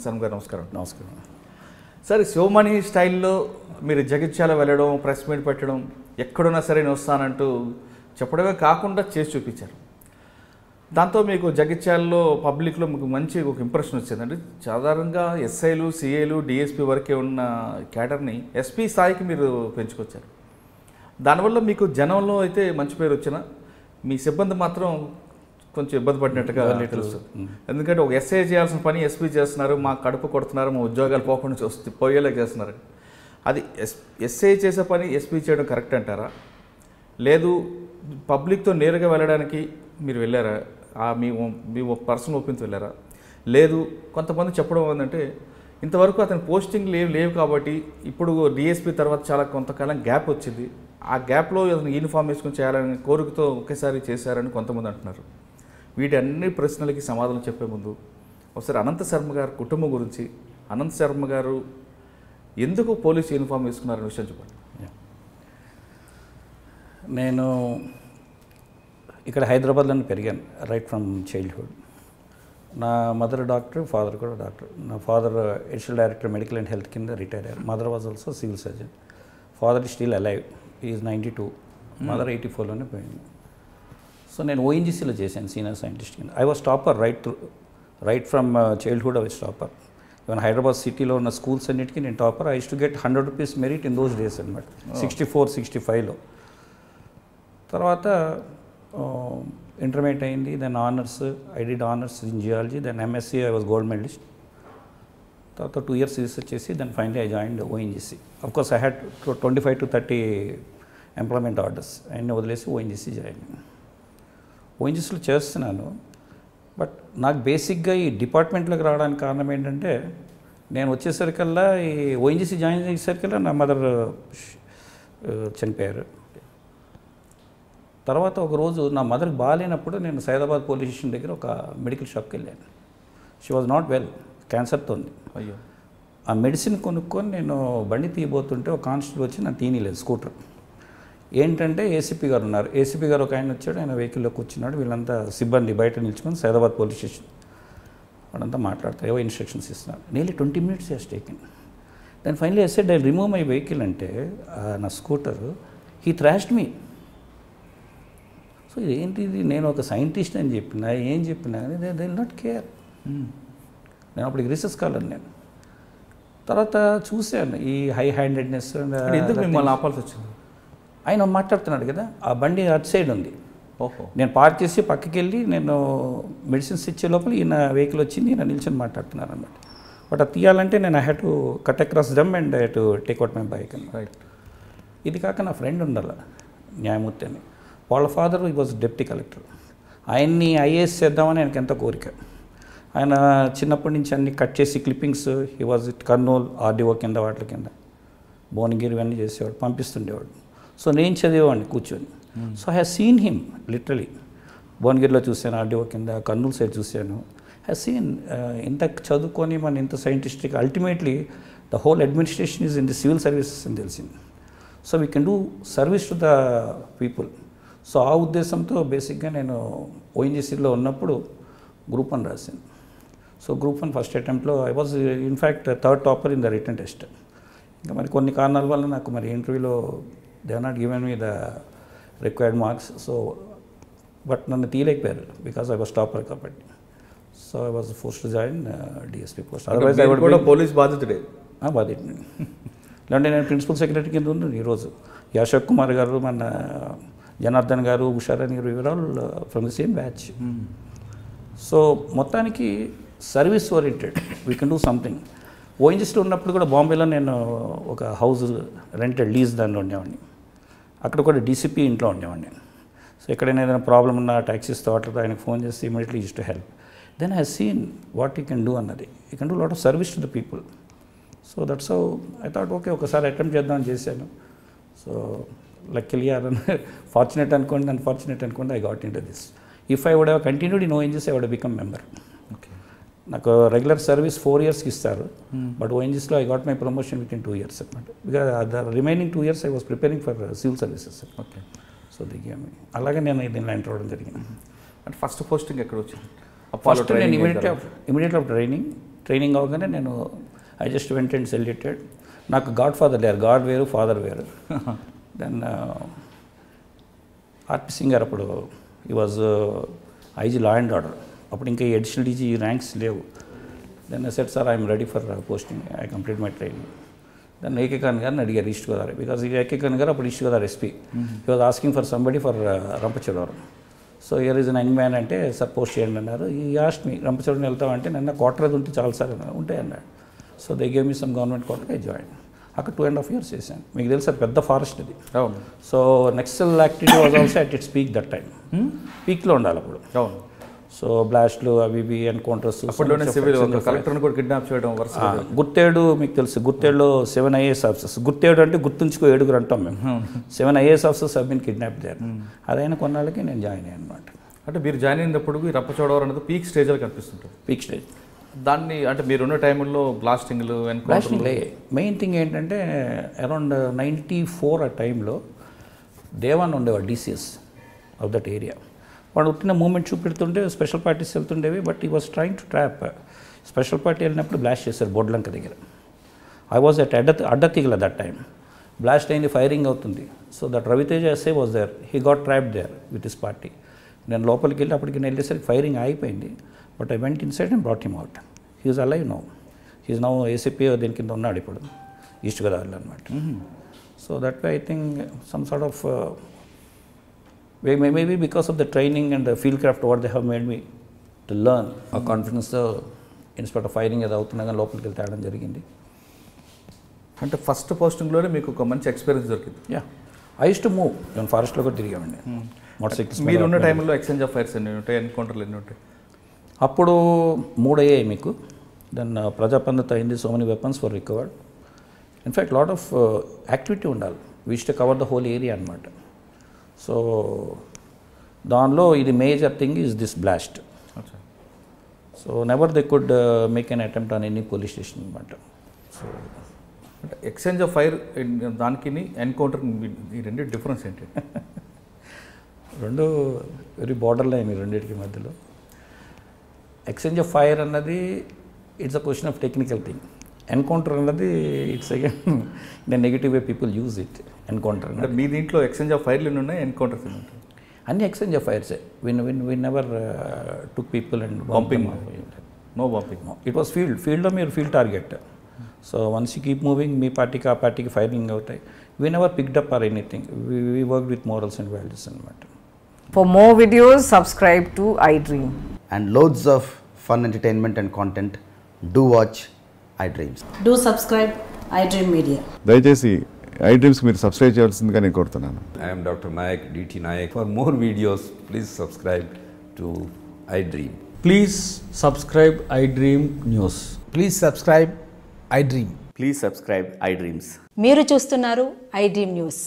శర్మ గారు నమస్కారం. నమస్కారం సార్, శివమణి స్టైల్లో మీరు జగిత్యాల వెళ్ళడం, ప్రెస్ మీట్ పెట్టడం, ఎక్కడున్నా సరే నేను వస్తానంటూ చెప్పడమే కాకుండా చేసి చూపించారు. దాంతో మీకు జగిత్యాలలో పబ్లిక్లో మీకు మంచి ఒక ఇంప్రెషన్ వచ్చిందండి. సాధారణంగా ఎస్ఐలు, సిఐలు, డిఎస్పీ వరకే ఉన్న క్యాడర్ని ఎస్పీ స్థాయికి మీరు పెంచుకొచ్చారు. దానివల్ల మీకు జనంలో అయితే మంచి పేరు వచ్చిన మీ సిబ్బంది మాత్రం కొంచెం ఇబ్బంది పడినట్టుగా తెలుస్తుంది. ఎందుకంటే ఒక ఎస్ఐ చేయాల్సిన పని ఎస్పీ చేస్తున్నారు, మా కడుపు కొడుతున్నారు, మా ఉద్యోగాలు పోకుండా చూస్తే పోయేలా చేస్తున్నారు. అది ఎస్ఐ చేసే పని ఎస్పీ చేయడం కరెక్ట్ అంటారా? లేదు పబ్లిక్తో నేరుగా వెళ్ళడానికి మీరు వెళ్ళారా? మీ పర్సనల్ ఒపీనియన్తో వెళ్ళారా? లేదు కొంతమంది చెప్పడం ఏంటంటే ఇంతవరకు అతని పోస్టింగ్ లేవు కాబట్టి ఇప్పుడు డిఎస్పీ తర్వాత చాలా కొంతకాలం గ్యాప్ వచ్చింది, ఆ గ్యాప్లో అతను యూనిఫామ్ వేసుకొని చేయాలని కోరికతో ఒకేసారి చేశారని కొంతమంది అంటున్నారు. వీటి అన్ని ప్రశ్నలకి సమాధానం చెప్పే ముందు ఒకసారి అనంత శర్మ గారు కుటుంబం గురించి, అనంత శర్మ గారు ఎందుకు పోలీస్ యూనిఫామ్ వేసుకున్నారనే విషయం చెప్పండి. నేను ఇక్కడ హైదరాబాద్లోనే పెరిగాను రైట్ ఫ్రమ్ చైల్డ్హుడ్. నా మదర్ డాక్టర్, ఫాదర్ కూడా డాక్టర్. నా father additional director medical and health కింద రిటైర్ అయ్యారు. Mother was also civil surgeon. Father still alive, is 92. Mother 84లోనే పోయింది. సో నేను ఓఎన్జీసీలో చేశాను సీనియర్ సైంటిస్ట్ కింద. I was topper right from childhood. I was topper. Even Hyderabad సిటీలో ఉన్న స్కూల్స్ అన్నిటికీ నేను topper. I use to get 100 rupees merit in those days అనమాట. 64, 65లో. తర్వాత ఇంటర్మీడియట్ అయింది, then honours. I did honours in geology, then MSc. I was gold medallist. తర్వాత 2 years research చేసి then finally I joined ONGC. Of course I had 25 to 30 employment orders అన్నీ వదిలేసి ONGC join. ఓఎన్జీసీలో చేస్తున్నాను. But నాకు బేసిక్గా ఈ డిపార్ట్మెంట్లోకి రావడానికి కారణం ఏంటంటే, నేను వచ్చేసరికల్లా ఈ ఓఎన్జీసీ జాయిన్ చేసేసరికల్లా నా మదర్ చనిపోయారు. తర్వాత ఒకరోజు నా మదర్కి బాగాలేనప్పుడు నేను సైదాబాద్ పోలీస్ స్టేషన్ దగ్గర ఒక మెడికల్ షాప్కి వెళ్ళాను. షీ వాజ్ నాట్ వెల్, క్యాన్సర్తో ఉంది. అయ్యో. ఆ మెడిసిన్ కొనుక్కొని నేను బండి తీయబోతుంటే ఒక కానిస్టేబుల్ వచ్చి నన్ను తీయలేదు స్కూటర్. ఏంటంటే ఏసీపీ గారు ఉన్నారు. ఏసీపీ గారు ఒక ఆయన వచ్చాడు, ఆయన వెహికల్లో కూర్చున్నాడు. వీళ్ళంతా సిబ్బంది బయట నిల్చుకొని సైదాబాద్ పోలీస్ స్టేషన్ వాళ్ళంతా మాట్లాడతారు, ఏవో ఇన్స్ట్రక్షన్స్ ఇస్తున్నారు. Nearly 20 minutes he's taken. Then finally I said I remove my vehicle అంటే నా scooter he thrashed me. So ఏంటిది, నేను ఒక సైంటిస్ట్ అని చెప్పినా ఏం చెప్పినా కానీ దే విల్ నాట్ కేర్. నేను అప్పటికి రీసెర్చ్ స్కాలర్. నేను తర్వాత చూశాను ఈ హై హ్యాండెడ్నెస్. ఎందుకు మిమ్మల్ని ఆపాల్సి వచ్చింది? ఆయన మాట్లాడుతున్నాడు కదా, ఆ బండి అటు సైడ్ ఉంది. ఓహో. నేను పార్క్ చేసి పక్కకి వెళ్ళి నేను మెడిసిన్స్ ఇచ్చే లోపల ఈయన వెహికల్ వచ్చింది, ఈయన నిల్చొని మాట్లాడుతున్నారు అన్నమాట. బట్ అది తీయాలంటే నేను I had to cut across them and I had to take out my bike అని. రైట్. ఇది కాక నా ఫ్రెండ్ ఉండాలి, న్యాయమూర్తి అని. వాళ్ళ ఫాదర్ ఈ వాజ్ డిప్యూటీ కలెక్టర్. ఆయన్ని ఐఏఎస్ చేద్దామని ఆయనకి ఎంతో కోరిక. ఆయన చిన్నప్పటి నుంచి అన్ని కట్ చేసి clippings, he was it Kurnool RDO కింద వాటి కింద భువనగిరి ఇవన్నీ చేసేవాడు, పంపిస్తుండేవాడు. సో నేను చదివేవాడిని కూర్చొని. So I have seen him literally. భువనగిరిలో చూశాను, ఆర్డీఓ కింద, కర్నూలు సైడ్ చూశాను. హ్యావ్ సీన్ ఇంత చదువుకొని మన ఇంత సైంటిస్ట్కి ultimately the whole administration is in the civil services అని తెలిసింది. So we can do service to the people. So ఆ ఉద్దేశంతో బేసిక్గా నేను ఓఎన్జీసీలో ఉన్నప్పుడు గ్రూప్ 1 రాశాను. సో గ్రూప్ 1 ఫస్ట్ అటెంప్ట్లో I was in fact 3rd topper in the written test. ఇంకా మరి కొన్ని కారణాల వల్ల నాకు మరి ఇంటర్వ్యూలో they are not given me the required marks. So but నన్ను తీయలేకపోయారు బికాస్ ఐ వాజ్ టాపర్ కాబట్టి. So I was forced to join DSP post. Otherwise I would కూడా పోలీస్ బాధితుడే. బాధితుడు. లేదంటే నేను ప్రిన్సిపల్ సెక్రటరీ కింద ఉన్నాను ఈరోజు. అశోక్ కుమార్ గారు, మన Janardhan garu, Usharani garu, ever all from the same batch. So మొత్తానికి service oriented, we can do something. ఓఎన్జీసీలో ఉన్నప్పుడు కూడా బాంబేలో నేను ఒక హౌస్ రెంటెడ్ లీజ్ దానిలో ఉండేవాడిని. అక్కడ కూడా డీసీపీ ఇంట్లో ఉండేవాడిని. సో ఎక్కడైనా ఏదైనా ప్రాబ్లం ఉన్న ట్యాక్సీస్తో అట్లా ఆయనకు ఫోన్ చేసి immediately use to help. Then I seen what you can do అన్నది. You can do lot of service to the people. So that's how I thought okay ఒకసారి అటెంప్ట్ చేద్దామని చేశాను. సో లక్కీలీ ఫార్చునేట్ అనుకోండి, unfortunate అనుకోండి, I got in to this. If I would have continued in ONGC I would have become member. నాకు regular service 4 yearsకి ఇస్తారు. But ఓఎన్జీసీలో I got my promotion with in 2 years అనమాట. Because the remaining 2 years I was preparing for civil services. Okay. So so దిగాము. అలాగే నేను దీనిలో enter అవ్వడం జరిగింది. అంటే ఫస్ట్ పోస్టింగ్ ఎక్కడ వచ్చింది? ఫస్ట్ నేను ఇమీడియట్లీ ట్రైనింగ్ అవగానే నేను I just went and saluted. నాకు గాడ్ ఫాదర్ లేరు, గాడ్ వేరు ఫాదర్ వేరు. దెన్ ఆర్పి సింగ్ గారు అప్పుడు ఈ was IG law and order, అప్పుడు ఇంకా అడిషనల్ డీజీ ర్యాంక్స్ లేవు. Then I said sir I'm ready for posting, I complete my training. Then AK Khan గారిని అడిగారు east Godavari, because AK Khan గారు అప్పుడు east Godavari SP. He was asking for somebody for Rampachodavaram. So year is an young man అంటే sir post చేయండి అన్నారు. ఈ ఆస్ట్ మీ రంపచోడవరం వెళ్తామంటే నన్ను quarter అది ఉంటే చాలు సార్ అన్నారు. ఉంటాయి అన్నాడు. So they gave me some government quarter, I join. అక్కడ 2.5 years చేశాను. మీకు తెలుసు సార్ పెద్ద ఫారెస్ట్ అది. అవును. So Naxal activity was also at its peak that time. పీక్లో ఉండాలి అప్పుడు. అవును. సో బ్లాస్ట్లు అవి ఇవి ఎన్కౌంటర్స్. అప్పట్లోనే సివిల్ కలెక్టర్ని కూడా కిడ్నాప్ చేయడం వరుస. గుర్తేడు మీకు తెలుసు, గుర్తేడులో 7 IAS ఆఫీసర్స్. గుర్తేడు అంటే గుర్తుంచుకో 7 అంటాం మేము. 7 IAS officers have been kidnap there. అదైనా కొన్నాళ్ళకి నేను జాయిన్ అయ్యాను అనమాట. అంటే మీరు జాయిన్ అయినప్పుడు ఈ రంపచోడవరం అనేది పీక్ స్టేజ్లో కనిపిస్తుంటుంది. Peak stage. దాన్ని అంటే మీరున్న టైంలో బ్లాస్టింగ్లు బ్లాస్టింగ్లే మెయిన్ థింగ్ ఏంటంటే అరౌండ్ 94 ఆ టైంలో దేవాన్ ఉండేవాడు DCS ఆఫ్ దట్ ఏరియా. వాడు ఉట్టిన మూమెంట్ చూపెడుతుంటే స్పెషల్ పార్టీస్ వెళ్తుండేవి. But he was trying to trap. Special party వెళ్ళినప్పుడు బ్లాస్ట్ చేశారు బొడ్లంక దగ్గర. I was at Addateegala that time. Blast అయింది, ఫైరింగ్ అవుతుంది. So that Ravi Teja SI was there, he got trapped there with his party. నేను లోపలికి వెళ్ళి అప్పటికి నేను వెళ్ళేసరికి ఫైరింగ్ ఆగిపోయింది. But I went inside and brought him out. He is alive now. He is now ACP దీని కింద ఉన్నాడు ఇప్పుడు ఈస్ట్ గోదావరిలో అనమాట. So that way I think some sort of maybe because of the training and the field craft what they have made me to learn a confidence in spite of firing అది అవుతున్నా కానీ లోపలికి వెళ్తే ఆడడం జరిగింది. అంటే ఫస్ట్ పోస్టింగ్లోనే మీకు ఒక మంచి ఎక్స్పీరియన్స్ దొరికింది. Yeah, I use to move. నేను ఫారెస్ట్లో కూడా తిరిగామండి. Motor cycles. మీరు ఉన్న టైంలో ఎక్స్చేంజ్ ఆఫ్ ఫైర్స్ ఎన్ని ఉంటాయి, ఎన్కౌంటర్లు ఎన్ని ఉంటాయి? అప్పుడు 3 అయ్యాయి మీకు. దెన్ ప్రజాపందత అయింది, so many weapons for recovered. In fact lot of activity ఉండాలి. Which to cover the whole area అనమాట. సో దానిలో ఇది major thing is this blast. So never they could make an attempt on any police station అనమాట. So అంటే exchange of fire దానికి encounter ఈ రెండు difference ఏంటి? రెండు వెరీ బార్డర్ లైన్ ఈ రెండింటికి మధ్యలో. ఎక్స్చేంజ్ ఆఫ్ ఫైర్ అన్నది it's a question of technical thing. Encounter అన్నది it's again in negative way people use it. Encounter అంటే మీ దీంట్లో ఎక్స్చేంజ్ ఆఫ్ ఫైర్లు ఎన్ని ఉన్నాయి, ఎన్కౌంటర్స్ ఎన్ని ఉంటాయి? అన్ని ఎక్స్చేంజ్ ఆఫ్ ఫైర్సే. We never took people and bumping. No bumping. It was ఫీల్డ్లో మీరు field target. So once you keep moving మీ పార్టీకి ఆ పార్టీకి ఫైరింగ్ అవుతాయి. We never picked up or anything. We work with morals and values అనమాట. For more videos, subscribe to iDream. And loads of fun entertainment and content, do watch iDreams. Do subscribe iDream Media. దయచేసి iDreams మీరు subscribe చేయాల్సిందిగా నేను కోరుతున్నాను. I am Dr. Nayak, DT Nayak. For more videos, please subscribe to iDream. Please subscribe iDream News. Please subscribe iDream. Please subscribe iDreams. మీరు చూస్తున్నారు iDream News.